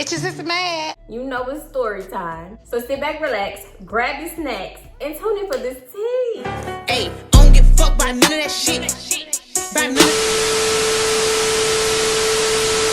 Bitches is mad. You know it's story time. So sit back, relax, grab your snacks, and tune in for this tea. Hey, I don't get fucked by none of that shit. By none of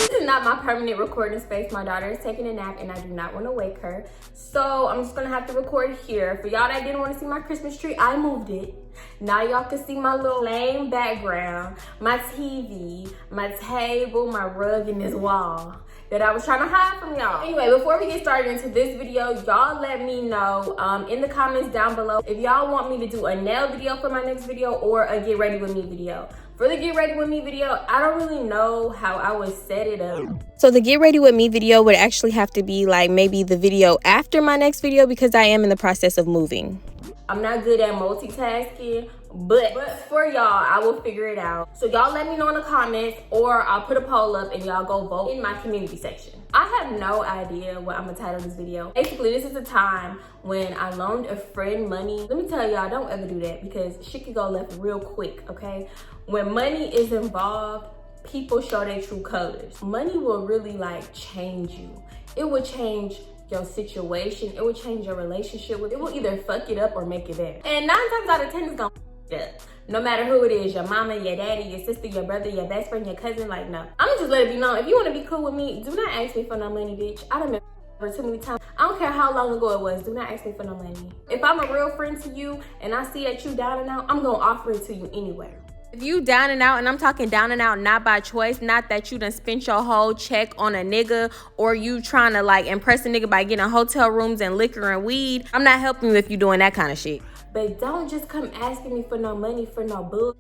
This is not my permanent recording space. My daughter is taking a nap and I do not want to wake her. So I'm just gonna have to record here. For y'all that didn't want to see my Christmas tree, I moved it. Now y'all can see my little lame background, my TV, my table, my rug, and this wall that I was trying to hide from y'all. Anyway, before we get started into this video, y'all let me know in the comments down below if y'all want me to do a nail video for my next video or a get ready with me video. For the get ready with me video, I don't really know how I would set it up. So the get ready with me video would actually have to be like maybe the video after my next video because I am in the process of moving. I'm not good at multitasking, but for y'all, I will figure it out. So y'all let me know in the comments or I'll put a poll up and y'all go vote in my community section. I have no idea what I'm gonna title this video. Basically, this is a time when I loaned a friend money. Let me tell y'all, don't ever do that because shit could go left real quick, okay? When money is involved, people show their true colors. Money will really like change you. It will change your situation. It will change your relationship with it. Will either fuck it up or make it better. And 9 times out of 10 it's gonna fuck it up. No matter who it is, your mama, your daddy, your sister, your brother, your best friend, your cousin, like no. I'ma just let it be known. If you wanna be cool with me, do not ask me for no money, bitch. I done been too many times. I don't care how long ago it was. Do not ask me for no money. If I'm a real friend to you and I see that you down and out, I'm gonna offer it to you anyway. If you down and out, and I'm talking down and out not by choice, not that you done spent your whole check on a nigga or you trying to like impress a nigga by getting hotel rooms and liquor and weed, I'm not helping you if you doing that kind of shit. But don't just come asking me for no money for no bull.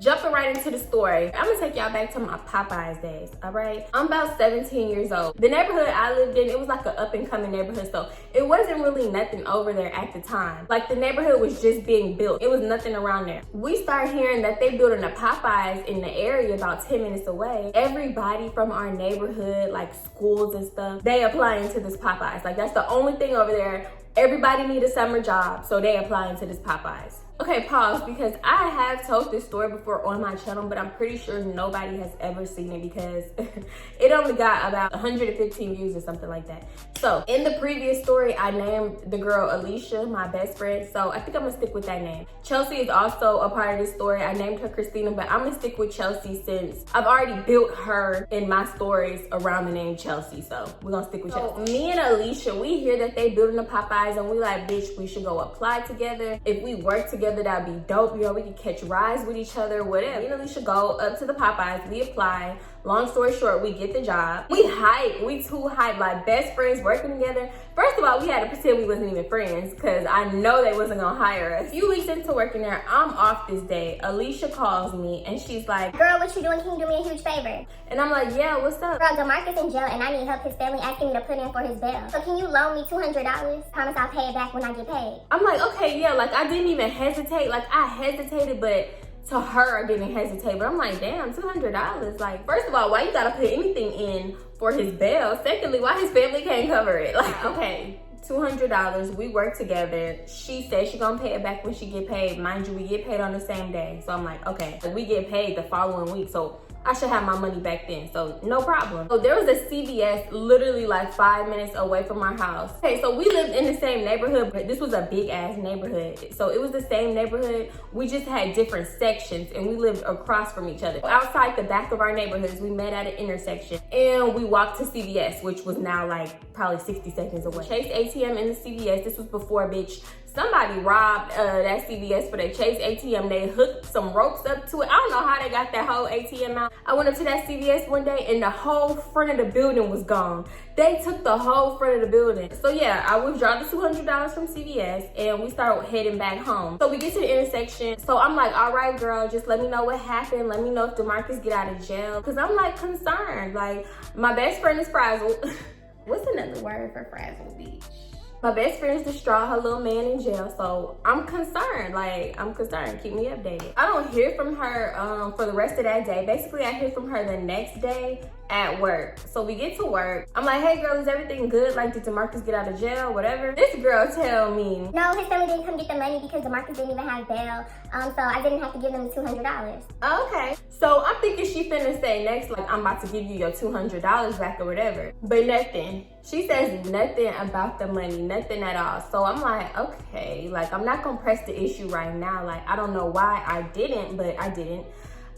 Jumping right into the story, I'm gonna take y'all back to my Popeyes days, all right? I'm about 17 years old. The neighborhood I lived in, it was like an up and coming neighborhood, so it wasn't really nothing over there at the time. Like the neighborhood was just being built. It was nothing around there. We started hearing that they building a Popeyes in the area about 10 minutes away. Everybody from our neighborhood, like schools and stuff, they applying to this Popeyes. Like that's the only thing over there. Everybody need a summer job, so they applying to this Popeyes. Okay, pause, because I have told this story before on my channel, but I'm pretty sure nobody has ever seen it because it only got about 115 views or something like that. So in the previous story, I named the girl Alicia, my best friend. So I think I'm gonna stick with that name. Chelsea is also a part of this story. I named her Christina, but I'm gonna stick with Chelsea since I've already built her in my stories around the name Chelsea. So we're gonna stick with Chelsea. Me and Alicia, we hear that they building the Popeyes and we like, bitch, we should go apply together. If we work together, that'd be dope. You know, we can catch rides with each other, whatever. Me and Alicia go up to the Popeyes, we apply. Long story short, we get the job. We hype, we too hype, like best friends working together. First of all, we had to pretend we wasn't even friends because I know they wasn't gonna hire us. A few weeks into working there, I'm off this day. Alicia calls me and she's like, girl, what you doing? Can you do me a huge favor? And I'm like, yeah, what's up? Girl, DeMarcus in jail and I need help. His family asking me to put in for his bail. So can you loan me $200? Promise I'll pay it back when I get paid. I'm like, okay, yeah, like I didn't even hesitate. Like I hesitated, but to her, I didn't hesitate, but I'm like, damn, $200. Like, first of all, why you gotta put anything in for his bail? Secondly, why his family can't cover it? Like, okay, $200, we work together. She said she gonna pay it back when she get paid. Mind you, we get paid on the same day. So I'm like, okay, we get paid the following week. So I should have my money back then, so no problem. So there was a CVS literally like 5 minutes away from our house. Okay, so we lived in the same neighborhood, but this was a big ass neighborhood. So it was the same neighborhood, we just had different sections and we lived across from each other. Outside the back of our neighborhoods, we met at an intersection and we walked to CVS, which was now like probably 60 seconds away. Chase ATM in the CVS, this was before, bitch, somebody robbed that CVS for their Chase ATM. They hooked some ropes up to it. I don't know how they got that whole ATM out. I went up to that CVS one day and the whole front of the building was gone. They took the whole front of the building. So yeah, I withdrew the $200 from CVS and we started heading back home. So we get to the intersection. So I'm like, all right, girl, just let me know what happened. Let me know if DeMarcus get out of jail. Cause I'm like concerned. Like my best friend is frazzled. What's another word for frazzled, bitch? My best friend is distraught, her little man in jail, so I'm concerned. Like, I'm concerned. Keep me updated. I don't hear from her for the rest of that day. Basically, I hear from her the next day at work. So we get to work. I'm like, hey girl, is everything good? Like, did DeMarcus get out of jail? Whatever. This girl tell me, no, his family didn't come get the money because DeMarcus didn't even have bail. So I didn't have to give them the $200. okay. So I'm thinking she finna say next, like, I'm about to give you your $200 back or whatever. But nothing. She says nothing about the money, nothing at all. So I'm like, okay, like, I'm not gonna press the issue right now. Like, I don't know why I didn't, but I didn't.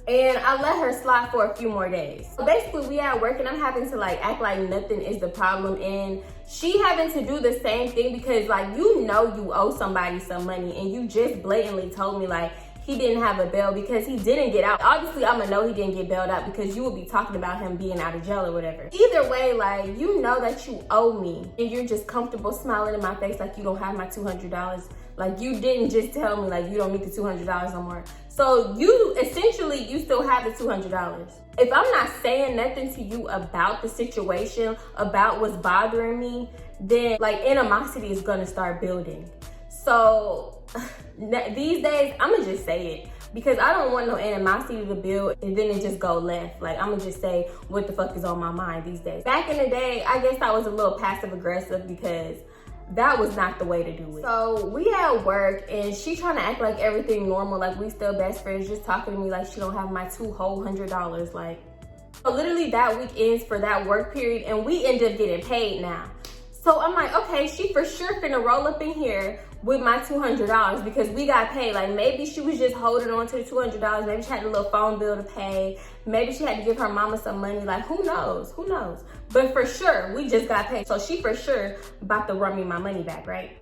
And I let her slide for a few more days. So basically we at work and I'm having to like act like nothing is the problem, and she having to do the same thing because like, you know, you owe somebody some money and you just blatantly told me like he didn't have a bail because he didn't get out. Obviously I'm gonna know he didn't get bailed out because you would be talking about him being out of jail or whatever. Either way, like, you know that you owe me and you're just comfortable smiling in my face like you don't have my $200. Like, you didn't just tell me like you don't need the $200 no more. So you essentially, you still have the $200. If I'm not saying nothing to you about the situation, about what's bothering me, then like animosity is gonna start building. So these days, I'm gonna just say it because I don't want no animosity to build and then it just go left. Like, I'm gonna just say what the fuck is on my mind these days. Back in the day, I guess I was a little passive aggressive because that was not the way to do it. So we at work and she trying to act like everything normal, like we still best friends, just talking to me like she don't have my $200. Like, so literally that week ends for that work period and we end up getting paid now. So I'm like, okay, she for sure finna roll up in here with my $200 because we got paid. Like, maybe she was just holding on to the $200. Maybe she had a little phone bill to pay. Maybe she had to give her mama some money. Like, who knows? Who knows? But for sure, we just got paid. So she for sure about to run me my money back, right?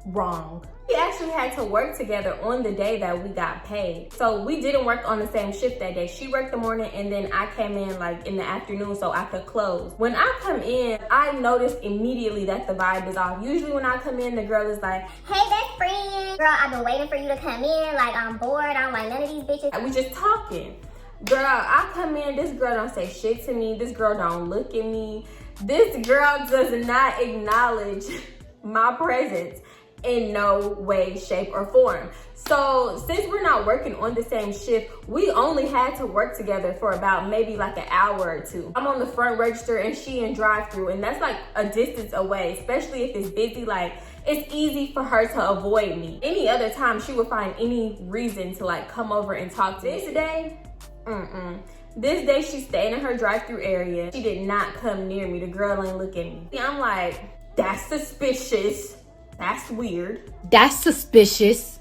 Wrong. We actually had to work together on the day that we got paid. So we didn't work on the same shift that day. She worked the morning and then I came in like in the afternoon so I could close. When I come in, I noticed immediately that the vibe is off. Usually when I come in, the girl is like, hey, best friend. Girl, I've been waiting for you to come in. Like, I'm bored. I don't like none of these bitches. we just talking. Girl, I come in, this girl don't say shit to me. This girl don't look at me. This girl does not acknowledge my presence in no way, shape, or form. So since we're not working on the same shift, we only had to work together for about maybe like an hour or two. I'm on the front register and she in drive-through, and that's like a distance away, especially if it's busy. Like, it's easy for her to avoid me. Any other time she would find any reason to like come over and talk to me. This day, this day she stayed in her drive-through area. She did not come near me. The girl ain't look at me. I'm like, that's suspicious. That's weird. That's suspicious.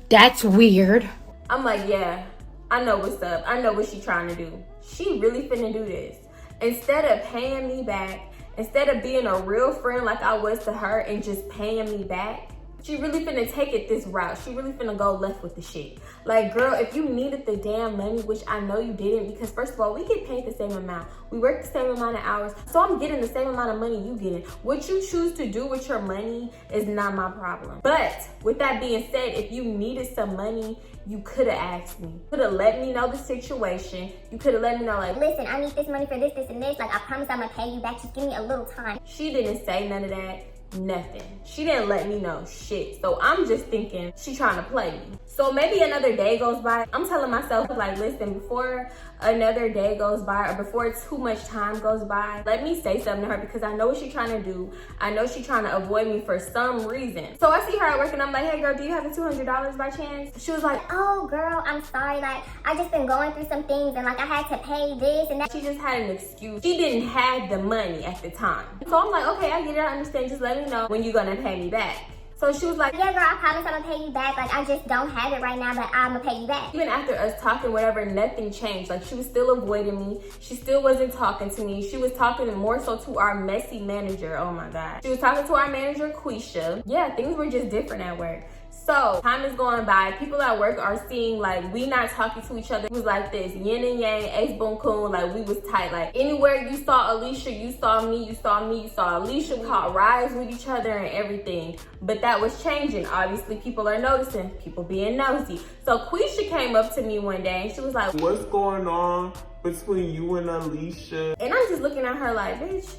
That's weird. I'm like, yeah, I know what's up. I know what she trying to do. She really finna do this. Instead of paying me back, instead of being a real friend like I was to her and just paying me back, she really finna take it this route. She really finna go left with the shit. Like, girl, if you needed the damn money, which I know you didn't, because first of all, we get paid the same amount. We work the same amount of hours, so I'm getting the same amount of money you getting. What you choose to do with your money is not my problem. But with that being said, if you needed some money, you could have asked me. You could have let me know the situation. You could have let me know, like, listen, I need this money for this, this, and this. Like, I promise I'm gonna pay you back. Just give me a little time. She didn't say none of that. Nothing. She didn't let me know shit. So I'm just thinking she trying to play me. So maybe another day goes by. I'm telling myself, like, listen, before another day goes by or before too much time goes by, let me say something to her because I know what she's trying to do. I know she's trying to avoid me for some reason. So I see her at work and I'm like, hey girl, do you have the $200 by chance? She was like, oh girl, I'm sorry. Like, I just been going through some things and like I had to pay this and that. She just had an excuse. She didn't have the money at the time. So I'm like, okay, I get it, I understand. Just let me know when you're gonna pay me back. So she was like, yeah girl, I promise I'm gonna pay you back. Like, I just don't have it right now, but I'm gonna pay you back. Even after us talking, whatever, nothing changed. Like, she was still avoiding me. She still wasn't talking to me. She was talking more so to our messy manager. Oh my God. She was talking to our manager, Quisha. Yeah, things were just different at work. So time is going by. People at work are seeing like we not talking to each other. It was like this, yin and yang, ace boom coon. Like, we was tight. Like, anywhere you saw Alicia, you saw me, you saw me, you saw Alicia. We caught rides with each other and everything. But that was changing. Obviously, people are noticing. People being nosy. So Quisha came up to me one day and she was like, what's going on between you and Alicia? And I'm just looking at her like, bitch,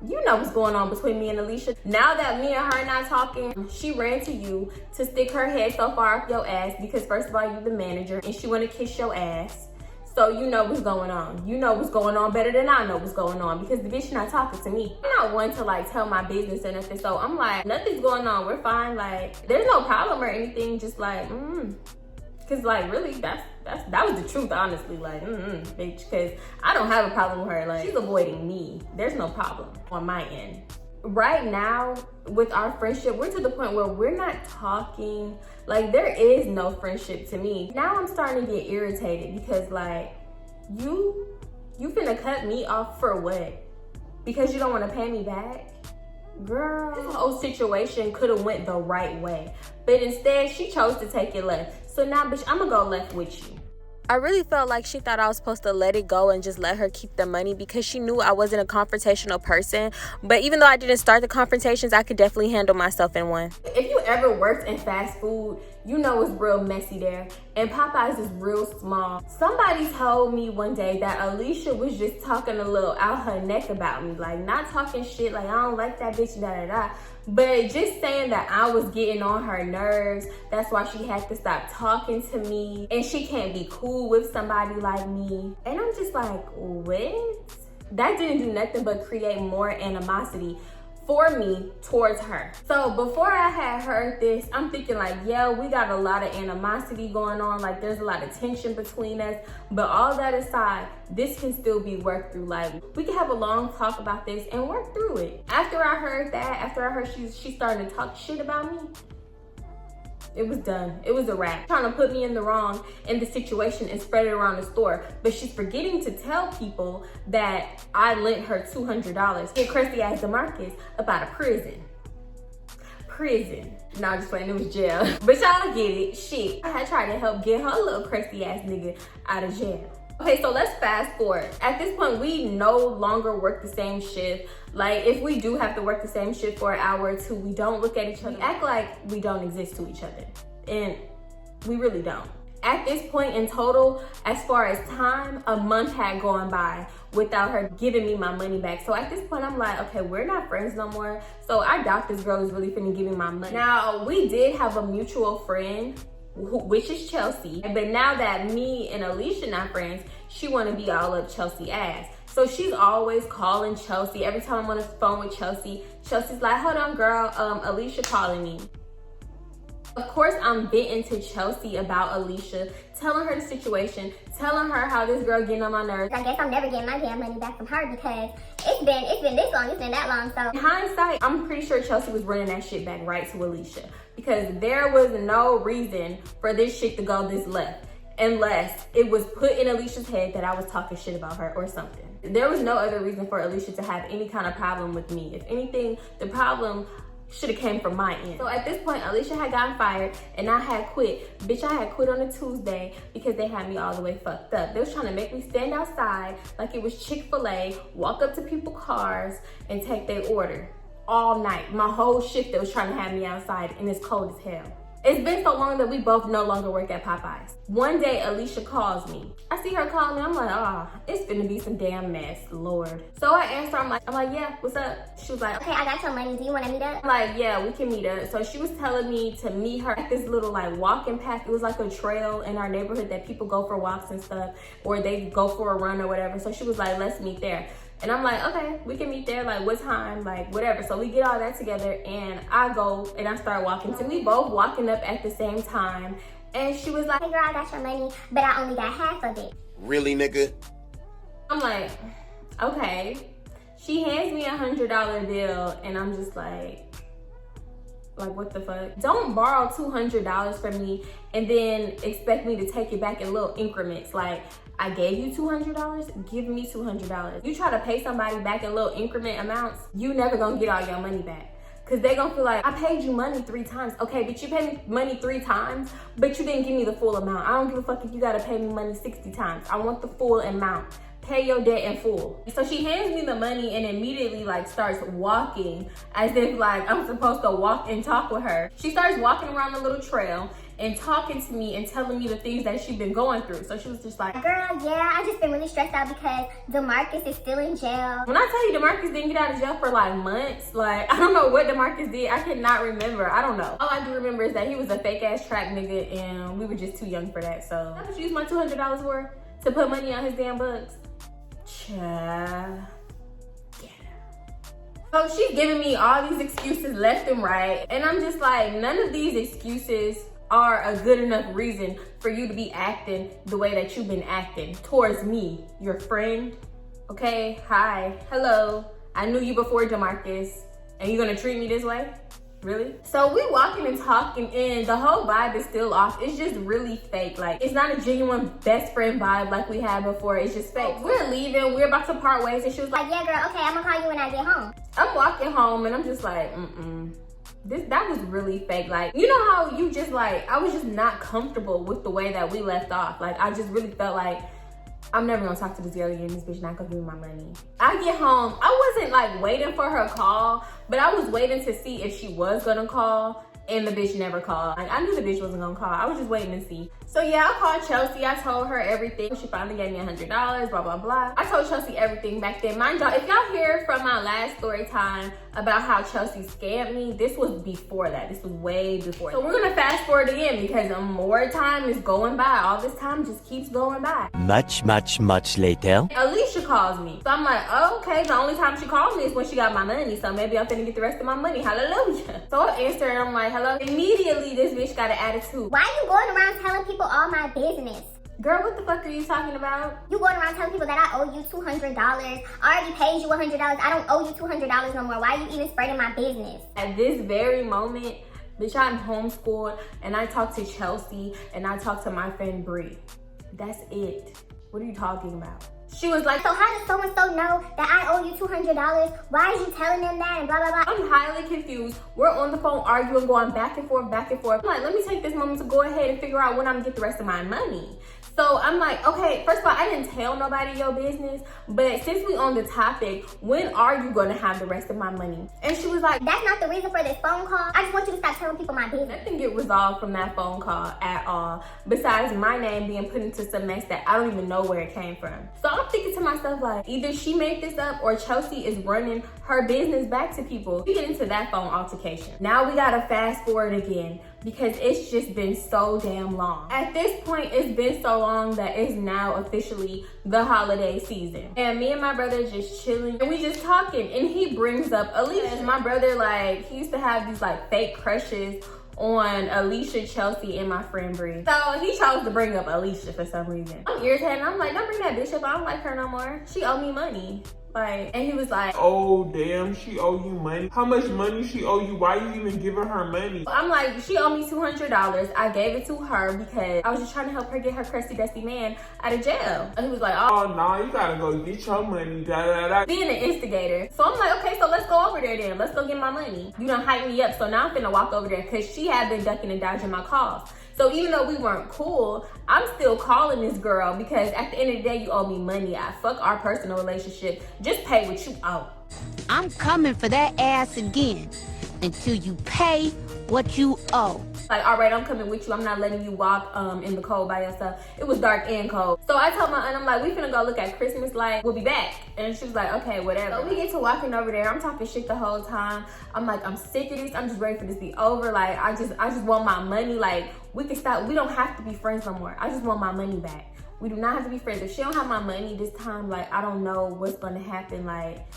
you know what's going on between me and Alicia. Now that me and her not talking, she ran to you to stick her head so far up your ass because first of all, you the manager and she want to kiss your ass. So you know what's going on. You know what's going on better than I know what's going on because the bitch not talking to me. I'm not one to like tell my business or nothing. So I'm like, nothing's going on. We're fine. Like, there's no problem or anything. Just like, Cause like really, that was the truth, honestly. Like, bitch, cause I don't have a problem with her. Like, she's avoiding me. There's no problem on my end. Right now, with our friendship, we're to the point where we're not talking. Like, there is no friendship to me. Now I'm starting to get irritated because like, you finna cut me off for what? Because you don't want to pay me back? Girl, this whole situation could have went the right way, but instead she chose to take it left. So now, bitch, I'm gonna go left with you. I really felt like she thought I was supposed to let it go and just let her keep the money because she knew I wasn't a confrontational person. But even though I didn't start the confrontations, I could definitely handle myself in one. If you ever worked in fast food, you know it's real messy there. And Popeyes is real small. Somebody told me one day that Alicia was just talking a little out her neck about me. Like, not talking shit, like, I don't like that bitch, da-da-da. But just saying that I was getting on her nerves. That's why she had to stop talking to me. And she can't be cool with somebody like me. And I'm just like, what? That didn't do nothing but create more animosity for me towards her. So before I had heard this, I'm thinking like, yeah, we got a lot of animosity going on. Like, there's a lot of tension between us. But all that aside, this can still be worked through. Like, we can have a long talk about this and work through it. After I heard that, after I heard she started to talk shit about me, it was done. It was a wrap. Trying to put me in the wrong in the situation and spread it around the store. But she's forgetting to tell people that I lent her $200. Get crusty ass DeMarcus about a prison. No, I'm just playing, it was jail. But y'all get it, shit. I had tried to help get her little crusty ass nigga out of jail. Okay, so let's fast forward. At this point, we no longer work the same shift. Like, if we do have to work the same shift for an hour or two, we don't look at each other. We act like we don't exist to each other. And we really don't. At this point in total, as far as time, a month had gone by without her giving me my money back. So at this point, I'm like, okay, we're not friends no more. So I doubt this girl is really finna give me my money. Now, we did have a mutual friend, which is Chelsea. But now that me and Alicia not friends, she wanna be all up Chelsea ass. So she's always calling Chelsea. Every time I'm on the phone with Chelsea, Chelsea's like, hold on girl, Alicia calling me. Of course, I'm venting to Chelsea about Alicia, telling her the situation, telling her how this girl getting on my nerves. I guess I'm never getting my damn money back from her because it's been this long, it's been that long, so. In hindsight, I'm pretty sure Chelsea was running that shit back right to Alicia because there was no reason for this shit to go this left unless it was put in Alicia's head that I was talking shit about her or something. There was no other reason for Alicia to have any kind of problem with me. If anything, the problem should have came from my end. So at this point, Alicia had gotten fired and I had quit. Bitch, I had quit on a Tuesday because they had me all the way fucked up. They was trying to make me stand outside like it was Chick-fil-A, walk up to people's cars and take their order all night. My whole shift, they was trying to have me outside and it's cold as hell. It's been so long that we both no longer work at Popeyes. One day, Alicia calls me. I see her calling me. I'm like, it's finna be some damn mess, Lord. So I answer, I'm like, yeah, what's up? She was like, okay, I got your money. Do you want to meet up? I'm like, yeah, we can meet up. So she was telling me to meet her at this little like walking path. It was like a trail in our neighborhood that people go for walks and stuff, or they go for a run or whatever. So she was like, let's meet there. And I'm like, okay, we can meet there, like what time, like whatever. So we get all that together and I go and I start walking. So we both walking up at the same time. And she was like, hey girl, I got your money, but I only got half of it. Really, nigga? I'm like, okay. She hands me $100 bill and I'm just like what the fuck? Don't borrow $200 from me and then expect me to take it back in little increments. Like, I gave you $200, give me $200. You try to pay somebody back in little increment amounts, you never gonna get all your money back. Cause they gonna feel like, I paid you money 3 times. Okay, but you paid me money 3 times, but you didn't give me the full amount. I don't give a fuck if you gotta pay me money 60 times. I want the full amount. Pay your debt in full. So she hands me the money and immediately like starts walking as if like I'm supposed to walk and talk with her. She starts walking around the little trail and talking to me and telling me the things that she's been going through. So she was just like, girl, yeah, I just been really stressed out because DeMarcus is still in jail. When I tell you DeMarcus didn't get out of jail for like months, like I don't know what DeMarcus did. I cannot remember. I don't know. All I do remember is that he was a fake ass trap nigga and we were just too young for that. So that's what you used my $200 for? to put money on his damn books. Child. So she's giving me all these excuses left and right. And I'm just like, none of these excuses are a good enough reason for you to be acting the way that you've been acting towards me, your friend. Okay, hi, hello. I knew you before, DeMarcus, and you're gonna treat me this way? Really? So we walking and talking and the whole vibe is still off. It's just really fake. Like, it's not a genuine best friend vibe like we had before. It's just fake. We're leaving, we're about to part ways, and she was like, yeah, girl, okay, I'm gonna call you when I get home. I'm walking home and I'm just like, that was really fake. Like, you know how you just like, I was just not comfortable with the way that we left off. Like, I just really felt like, I'm never gonna talk to this girl again. This bitch not gonna give me my money. I get home, I wasn't like waiting for her call, but I was waiting to see if she was gonna call, and the bitch never called. Like, I knew the bitch wasn't gonna call. I was just waiting to see. So yeah, I called Chelsea. I told her everything. She finally gave me $100, blah, blah, blah. I told Chelsea everything back then. Mind y'all, if y'all hear from my last story time about how Chelsea scammed me, this was before that. This was way before. So we're gonna fast forward again because more time is going by. All this time just keeps going by. Much later. Alicia calls me. So I'm like, oh, okay, the only time she called me is when she got my money. So maybe I'm finna get the rest of my money. Hallelujah. So I answer and I'm like, hello. Immediately, this bitch got an attitude. Why are you going around telling people all my business? Girl, what the fuck are you talking about? You going around telling people that I owe you $200. I already paid you $100. I don't owe you $200 no more. Why are you even spreading my business? At this very moment, bitch, I'm homeschooled and I talk to Chelsea and I talk to my friend Bree. That's it. What are you talking about? She was like, so how does so-and-so know that I owe you $200? Why are you telling them that and blah, blah, blah? I'm highly confused. We're on the phone arguing, going back and forth, back and forth. I'm like, let me take this moment to go ahead and figure out when I'm gonna get the rest of my money. So I'm like, okay, first of all, I didn't tell nobody your business, but since we on the topic, when are you gonna have the rest of my money? And she was like, that's not the reason for this phone call. I just want you to stop telling people my business. Nothing get resolved from that phone call at all, besides my name being put into some mess that I don't even know where it came from. So I'm thinking to myself, like, either she made this up or Chelsea is running her business back to people. We get into that phone altercation. Now we gotta fast forward again because it's just been so damn long. At this point, it's been so long that it's now officially the holiday season. And me and my brother just chilling and we just talking, and he brings up Alicia. My brother, like, he used to have these like fake crushes on Alicia, Chelsea, and my friend Bree. So he chose to bring up Alicia for some reason. I'm irritated. I'm like, don't bring that bitch up. I don't like her no more. She owe me money. Like, and he was like, oh damn, she owe you money? How much money she owe you? Why you even giving her money? I'm like, she owed me $200. I gave it to her because I was just trying to help her get her crusty dusty man out of jail. And he was like, oh no, you gotta go get your money, da da da. Being an instigator. So I'm like, okay, so let's go over there then. Let's go get my money. You done hype me up, so now I'm finna walk over there because she had been ducking and dodging my calls. So even though we weren't cool, I'm still calling this girl because at the end of the day, you owe me money. I fuck our personal relationship. Just pay what you owe. I'm coming for that ass again until you pay what you owe. Like, all right, I'm coming with you. I'm not letting you walk in the cold by yourself. It was dark and cold. So I told my aunt, I'm like, we finna go look at Christmas lights. We'll be back. And she was like, okay, whatever. So we get to walking over there. I'm talking shit the whole time. I'm like, I'm sick of this. I'm just ready for this to be over. Like, I just want my money. Like, we can stop. We don't have to be friends no more. I just want my money back. We do not have to be friends. If she don't have my money this time, like, I don't know what's gonna happen. Like,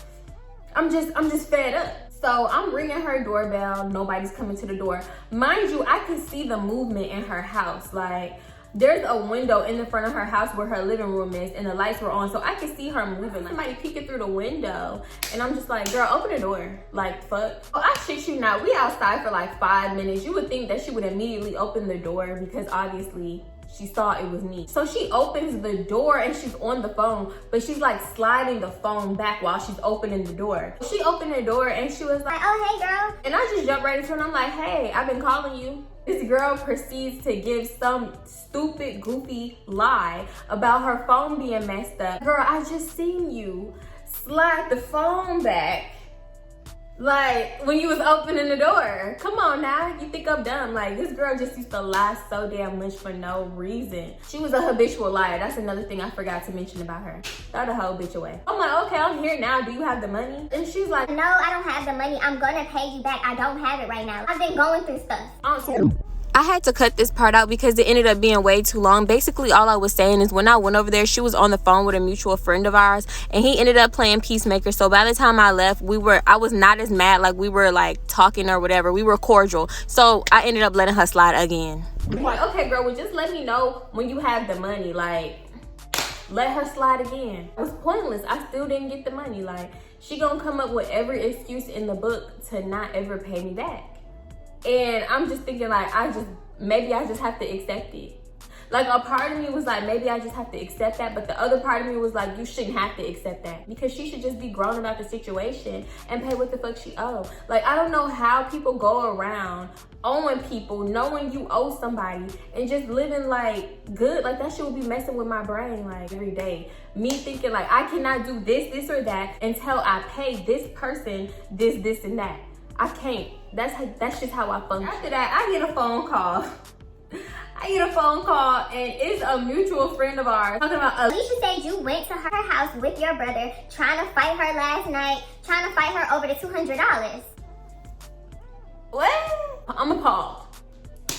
I'm just fed up. So I'm ringing her doorbell. Nobody's coming to the door. Mind you, I can see the movement in her house. Like, there's a window in the front of her house where her living room is and the lights were on. So I can see her moving. Like, somebody peeking through the window. And I'm just like, girl, open the door. Like, fuck. Well, I shit you not. We outside for like 5 minutes. You would think that she would immediately open the door because obviously she saw it was me. So she opens the door and she's on the phone, but she's like sliding the phone back while she's opening the door. She opened the door and she was like, oh, hey girl. And I just jumped right into it and I'm like, hey, I've been calling you. This girl proceeds to give some stupid, goofy lie about her phone being messed up. Girl, I just seen you slide the phone back. Like, when you was opening the door. Come on now, you think I'm dumb. Like, this girl just used to lie so damn much for no reason. She was a habitual liar. That's another thing I forgot to mention about her. Throw the whole bitch away. I'm like, okay, I'm here now. Do you have the money? And she's like, no, I don't have the money. I'm gonna pay you back. I don't have it right now. I've been going through stuff. I had to cut this part out because it ended up being way too long. Basically, all I was saying is when I went over there, she was on the phone with a mutual friend of ours, and he ended up playing peacemaker. So by the time I left, I was not as mad, like we were like talking or whatever. We were cordial. So I ended up letting her slide again. Like, okay, girl, well, just let me know when you have the money. Like, let her slide again. It was pointless. I still didn't get the money. Like, she gonna come up with every excuse in the book to not ever pay me back. And I'm just thinking, like, maybe I just have to accept it. Like, a part of me was like, maybe I just have to accept that. But the other part of me was like, you shouldn't have to accept that. Because she should just be grown about the situation and pay what the fuck she owe. Like, I don't know how people go around owing people, knowing you owe somebody, and just living, like, good. Like, that shit would be messing with my brain, like, every day. Me thinking, like, I cannot do this, or that until I pay this person this, and that. I can't. That's just how I function. After that, I get a phone call. And it's a mutual friend of ours talking about Alicia said you went to her house with your brother, trying to fight her last night, trying to fight her over the $200. What? I'm appalled.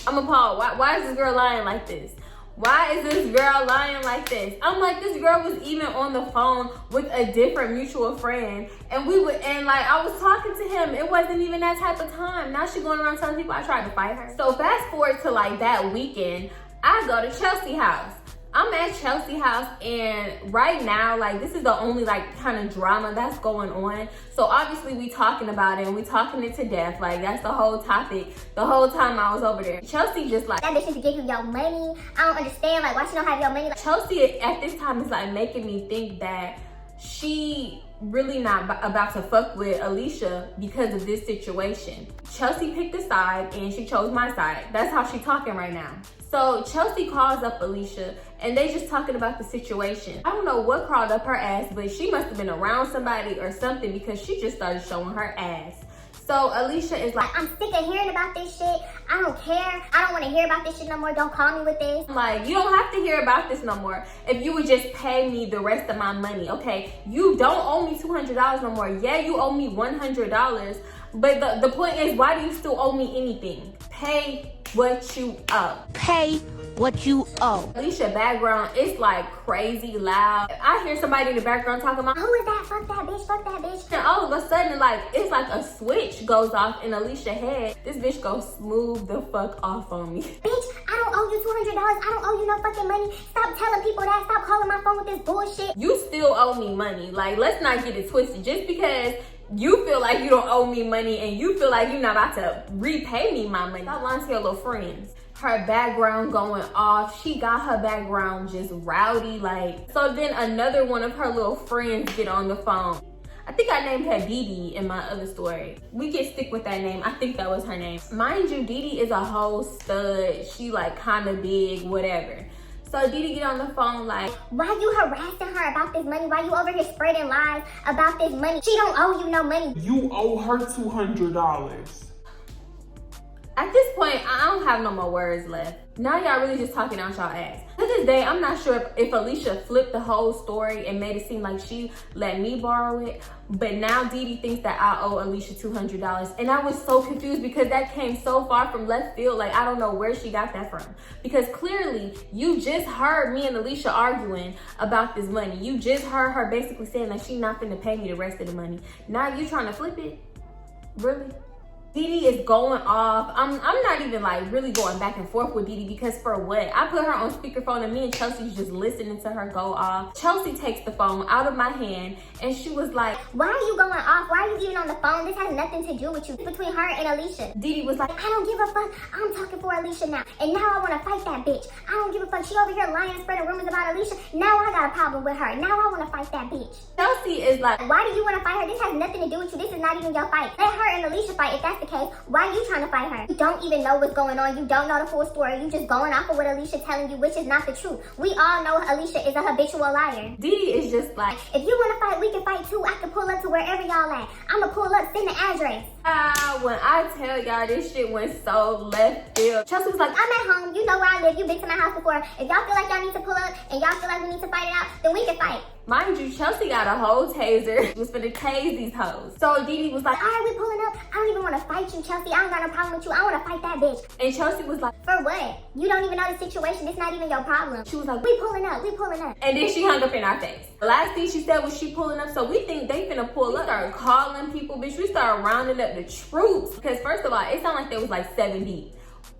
Why is this girl lying like this? Why is this girl lying like this? I'm like, this girl was even on the phone with a different mutual friend, and I was talking to him. It wasn't even that type of time. Now she going around telling people I tried to fight her. So fast forward to like that weekend, I go to Chelsea's house. I'm at Chelsea's house, and right now, like, this is the only like kind of drama that's going on. So obviously we talking about it, and we talking it to death. Like, that's the whole topic the whole time I was over there. Chelsea just like, that bitch should give you your money. I don't understand, like, why she don't have your money? Chelsea at this time is like making me think that she really not about to fuck with Alicia because of this situation. Chelsea picked a side and she chose my side. That's how she talking right now. So Chelsea calls up Alicia and they just talking about the situation. I don't know what crawled up her ass, but she must have been around somebody or something because she just started showing her ass. So Alicia is like, I'm sick of hearing about this shit. I don't care. I don't want to hear about this shit no more. Don't call me with this. Like, you don't have to hear about this no more. If you would just pay me the rest of my money, okay? You don't owe me $200 no more. Yeah, you owe me $100. But the point is, why do you still owe me anything? Pay what you owe. Pay what you owe. Alicia background is like crazy loud. I hear somebody in the background talking about, who is that? Fuck that bitch, fuck that bitch. And all of a sudden, like, it's like a switch goes off in Alicia's head. This bitch goes smooth the fuck off on me. Bitch, I don't owe you $200. I don't owe you no fucking money. Stop telling people that. Stop calling my phone with this bullshit. You still owe me money. Like, let's not get it twisted. Just because you feel like you don't owe me money and you feel like you're not about to repay me my money, stop lying to your little friends. Her background going off. She got her background just rowdy, like. So then another one of her little friends get on the phone. I think I named her Dee Dee in my other story. We can stick with that name. I think that was her name. Mind you, Dee Dee is a whole stud. She like kind of big, whatever. So Dee Dee get on the phone like, why you harassing her about this money? Why you over here spreading lies about this money? She don't owe you no money. You owe her $200. At this point, I don't have no more words left. Now y'all really just talking out y'all ass. To this day, I'm not sure if Alicia flipped the whole story and made it seem like she let me borrow it. But now Dee Dee thinks that I owe Alicia $200. And I was so confused because that came so far from left field. Like, I don't know where she got that from. Because clearly, you just heard me and Alicia arguing about this money. You just heard her basically saying that she's not finna pay me the rest of the money. Now you trying to flip it? Really? Dee Dee is going off. I'm not even like really going back and forth with Dee Dee because for what? I put her on speakerphone and me and Chelsea's just listening to her go off. Chelsea takes the phone out of my hand and she was like, why are you going off? Why are you even on the phone? This has nothing to do with you. Between her and Alicia. Dee Dee was like, I don't give a fuck. I'm talking for Alicia now. And now I want to fight that bitch. I don't give a fuck. She over here lying and spreading rumors about Alicia. Now I got a problem with her. Now I want to fight that bitch. Chelsea is like, why do you want to fight her? This has nothing to do with you. This is not even your fight. Let her and Alicia fight if that's the case. Why are you trying to fight her? You don't even know what's going on. You don't know the full story. You just going off of what Alicia telling you, which is not the truth. We all know Alicia is a habitual liar. Dee Dee is just like, if you want to fight, we can fight too. I can pull up to wherever y'all at. I'ma pull up, send the address. When I tell y'all this shit went so left field. Chelsea was like, I'm at home, you know where I live, you've been to my house before. If y'all feel like y'all need to pull up and y'all feel like we need to fight it out, then we can fight. mind you, Chelsea got a whole taser. She was finna tase these hoes. So Didi was like, all right, we pulling up. I don't even want to fight you, Chelsea. I don't got no problem with you. I want to fight that bitch. and Chelsea was like, For what? You don't even know the situation. It's not even your problem. she was like, We pulling up. We pulling up. and then she hung up in our face. The last thing she said was she pulling up, so we think they finna pull up. We started calling people, bitch. We started rounding up the troops. Because first of all, it sounded like there was like 7 deep.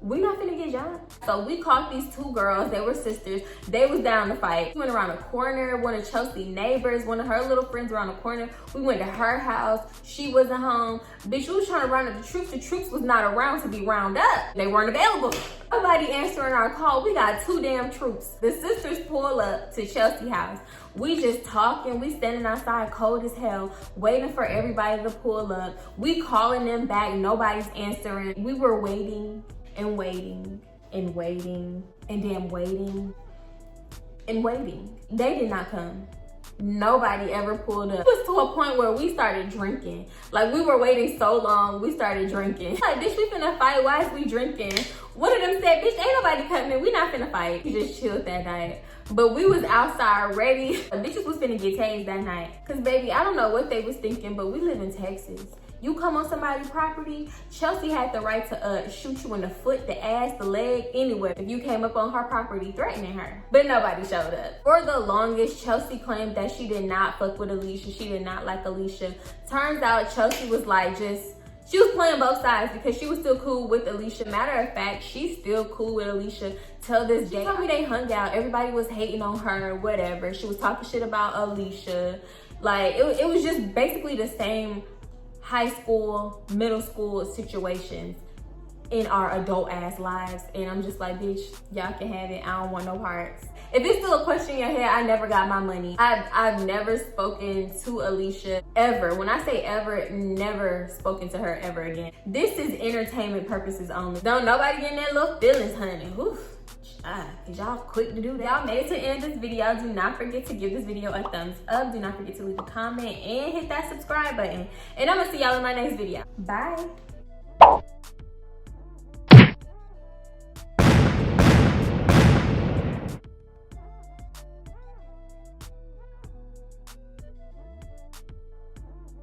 We not finna get jumped. So we caught these 2 girls. They were sisters. They was down to fight. We went around the corner. One of Chelsea's neighbors, one of her little friends around the corner. We went to her house. She wasn't home. Bitch, we was trying to round up the troops. The troops was not around to be round up. They weren't available. Nobody answering our call. We got 2 damn troops. The sisters pull up to Chelsea's house. We just talking. We standing outside cold as hell, waiting for everybody to pull up. We calling them back. Nobody's answering. We were waiting and waiting and waiting and then waiting and waiting. They did not come. Nobody ever pulled up. It was to a point where we started drinking. Like, we were waiting so long, we started drinking. Like, bitch, we finna fight. Why is we drinking? One of them said, bitch, ain't nobody coming. We not finna fight. We just chilled that night. But we was outside ready. Bitches was finna get tased that night. Cause baby, I don't know what they was thinking, but we live in Texas. You come on somebody's property, Chelsea had the right to shoot you in the foot, the ass, the leg, anywhere if you came up on her property threatening her. But nobody showed up. For the longest, Chelsea claimed that she did not fuck with Alicia. She did not like Alicia. Turns out Chelsea was like she was playing both sides because she was still cool with Alicia. Matter of fact, she's still cool with Alicia till this day. She told me they hung out. Everybody was hating on her, whatever. She was talking shit about Alicia. Like, it was just basically the same high school, middle school situations in our adult ass lives. And I'm just like, bitch, y'all can have it. I don't want no parts. If it's still a question in your head, I never got my money. I've never spoken to Alicia ever. When I say ever, never spoken to her ever again. This is entertainment purposes only. Don't nobody get in their little feelings, honey. Oof. Cause y'all quick to do that. Y'all made it to the end of this video. Do not forget to give this video a thumbs up. Do not forget to leave a comment and hit that subscribe button. And I'm gonna see y'all in my next video. Bye.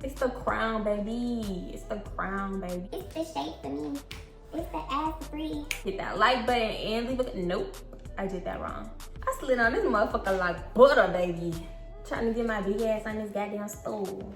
It's the crown, baby. It's the crown, baby. It's the shape for me. It's the ass free. Hit that like button and leave a... Nope, I did that wrong. I slid on this motherfucker like butter, baby. Trying to get my big ass on this goddamn stove.